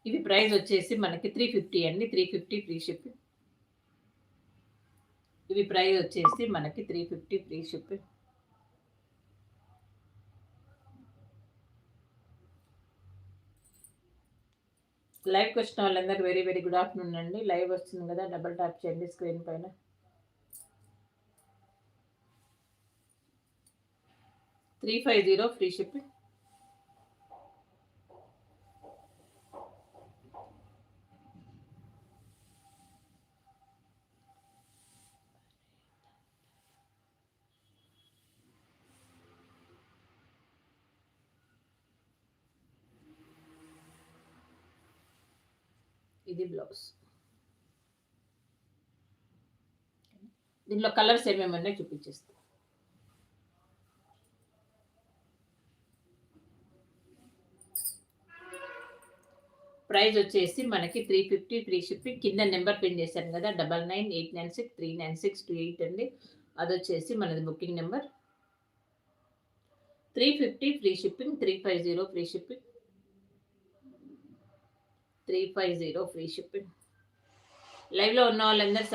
ఇది ప్రైస్ వచ్చేసి మనకి 350 అండి. 350 ఫ్రీ షిప్పింగ్. ఇవి ప్రైస్ వచ్చేసి మనకి 350 ఫ్రీ షిప్పింగ్. లైవ్కి వచ్చిన వాళ్ళందరూ వెరీ వెరీ గుడ్ ఆఫ్టర్నూన్ అండి. లైవ్ వస్తుంది కదా, డబుల్ ట్యాప్ చేయండి స్క్రీన్ పైన. 350 ఫ్రీ షిప్పింగ్. ఇది బ్లౌజ్. దీనిలో కలర్స్ ఏమేమి ఉన్నాయి చూపించేస్తాను. ప్రైస్ వచ్చేసి మనకి 350 ఫ్రీ షిప్పింగ్. కింద నెంబర్ పిన్ చేశాను కదా, 9989639628 అండి. అది వచ్చేసి మనది booking number. 350 free shipping. 350 free shipping. 350 free shipping. లైవ్లో ఉన్న వాళ్ళందరూ